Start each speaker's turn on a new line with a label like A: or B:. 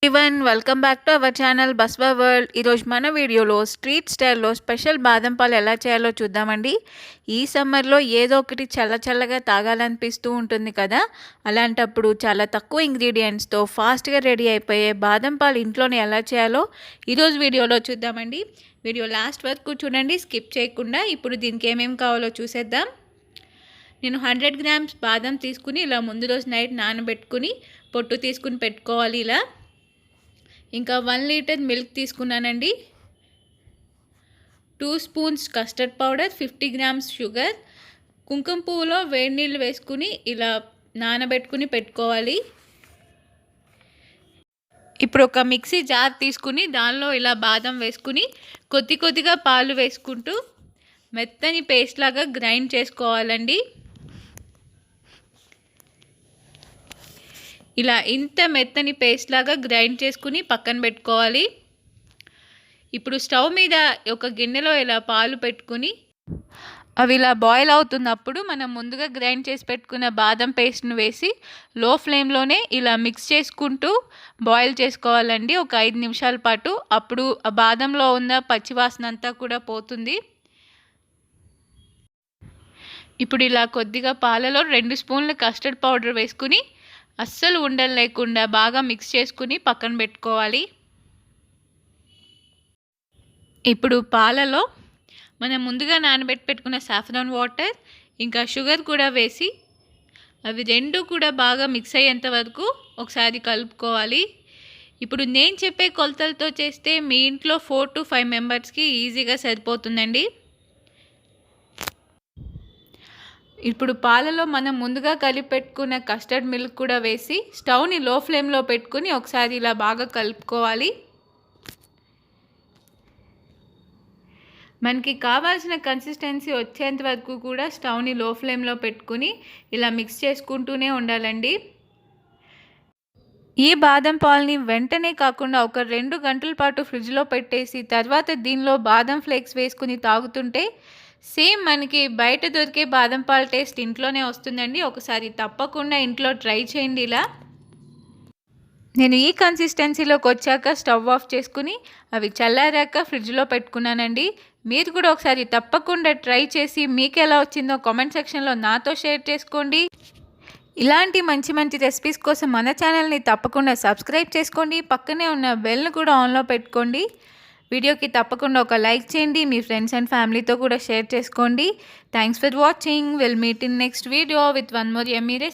A: Everyone welcome back to our channel Baswa World. ఈరోజు మన వీడియోలో స్ట్రీట్ స్టైల్లో స్పెషల్ బాదం పాలు ఎలా చేయాలో చూద్దామండి. ఈ సమ్మర్లో ఏదో ఒకటి చల్లగా తాగాలనిపిస్తూ ఉంటుంది కదా, అలాంటప్పుడు చాలా తక్కువ ఇంగ్రీడియంట్స్తో ఫాస్ట్గా రెడీ అయిపోయే బాదం పాలు ఇంట్లోనే ఎలా చేయాలో ఈరోజు వీడియోలో చూద్దామండి. వీడియో లాస్ట్ వరకు చూడండి, స్కిప్ చేయకుండా. ఇప్పుడు దీనికి ఏమేమి కావాలో చూసేద్దాం. నేను 100 గ్రామ్స్ బాదం తీసుకుని ఇలా ముందు రోజు నైట్ నానబెట్టుకుని పొట్టు తీసుకుని పెట్టుకోవాలి. ఇలా ఇంకా 1 లీటర్ మిల్క్ తీసుకున్నానండి, 2 spoons custard powder, 50 grams sugar, కుంకుమ పువ్వులో వేడి నీళ్ళు వేసుకుని ఇలా నానబెట్టుకుని పెట్టుకోవాలి. ఇప్పుడు ఒక మిక్సీ జార్ తీసుకుని దానిలో ఇలా బాదం వేసుకుని కొద్దిగా పాలు వేసుకుంటూ మెత్తని పేస్ట్ లాగా గ్రైండ్ చేసుకోవాలండి. ఇలా ఇంత మెత్తని పేస్ట్ లాగా గ్రైండ్ చేసుకుని పక్కన పెట్టుకోవాలి. ఇప్పుడు స్టవ్ మీద ఒక గిన్నెలో ఇలా పాలు పెట్టుకుని అవి ఇలా బాయిల్ అవుతున్నప్పుడు మనం ముందుగా గ్రైండ్ చేసి పెట్టుకున్న బాదం పేస్ట్ను వేసి లో ఫ్లేమ్లోనే ఇలా మిక్స్ చేసుకుంటూ బాయిల్ చేసుకోవాలండి ఒక 5 నిమిషాల పాటు. అప్పుడు ఆ బాదంలో ఉన్న పచ్చివాసన అంతా కూడా పోతుంది. ఇప్పుడు ఇలా కొద్దిగా పాలలో 2 స్పూన్ల కస్టర్డ్ పౌడర్ వేసుకుని అస్సలు ఉండలు లేకుండా బాగా మిక్స్ చేసుకుని పక్కన పెట్టుకోవాలి. ఇప్పుడు పాలలో మనం ముందుగా పెట్టుకున్న సాఫ్రాన్ వాటర్ ఇంకా షుగర్ కూడా వేసి అవి రెండు కూడా బాగా మిక్స్ అయ్యేంత వరకు ఒకసారి కలుపుకోవాలి. ఇప్పుడు నేను చెప్పే కొలతలతో చేస్తే మీ ఇంట్లో 4 to 5 మెంబర్స్కి ఈజీగా సరిపోతుందండి. ఇప్పుడు పాలలో మనం ముందుగా కలిపి పెట్టుకున్న కస్టర్డ్ మిల్క్ కూడా వేసి స్టవ్ని లో ఫ్లేమ్లో పెట్టుకుని ఒకసారి ఇలా బాగా కలుపుకోవాలి. మనకి కావాల్సిన కన్సిస్టెన్సీ వచ్చేంత వరకు కూడా స్టవ్ని లో ఫ్లేమ్లో పెట్టుకుని ఇలా మిక్స్ చేసుకుంటూనే ఉండాలండి. ఈ బాదం పాలని వెంటనే కాకుండా ఒక 2 గంటల పాటు ఫ్రిడ్జ్లో పెట్టేసి తర్వాత దీనిలో బాదం ఫ్లేక్స్ వేసుకుని తాగుతుంటే సేమ్ మనకి బయట దొరికే బాదం పాల టేస్ట్ ఇంట్లోనే వస్తుందండి. ఒకసారి తప్పకుండా ఇంట్లో ట్రై చేయండి. ఇలా నేను ఈ కన్సిస్టెన్సీలోకి వచ్చాక స్టవ్ ఆఫ్ చేసుకుని అవి చల్లారాక ఫ్రిడ్జ్లో పెట్టుకున్నానండి. మీరు కూడా ఒకసారి తప్పకుండా ట్రై చేసి మీకు ఎలా వచ్చిందో కామెంట్ సెక్షన్లో నాతో షేర్ చేసుకోండి. ఇలాంటి మంచి రెసిపీస్ కోసం మన ఛానల్ని తప్పకుండా సబ్స్క్రైబ్ చేసుకోండి. పక్కనే ఉన్న బెల్ని కూడా ఆన్లో పెట్టుకోండి. వీడియోకి తప్పకుండా ఒక లైక్ చేయండి. మీ ఫ్రెండ్స్ అండ్ ఫ్యామిలీతో కూడా షేర్ చేసుకోండి. Thanks for watching. Will meet in next video with 1 more yummy recipe.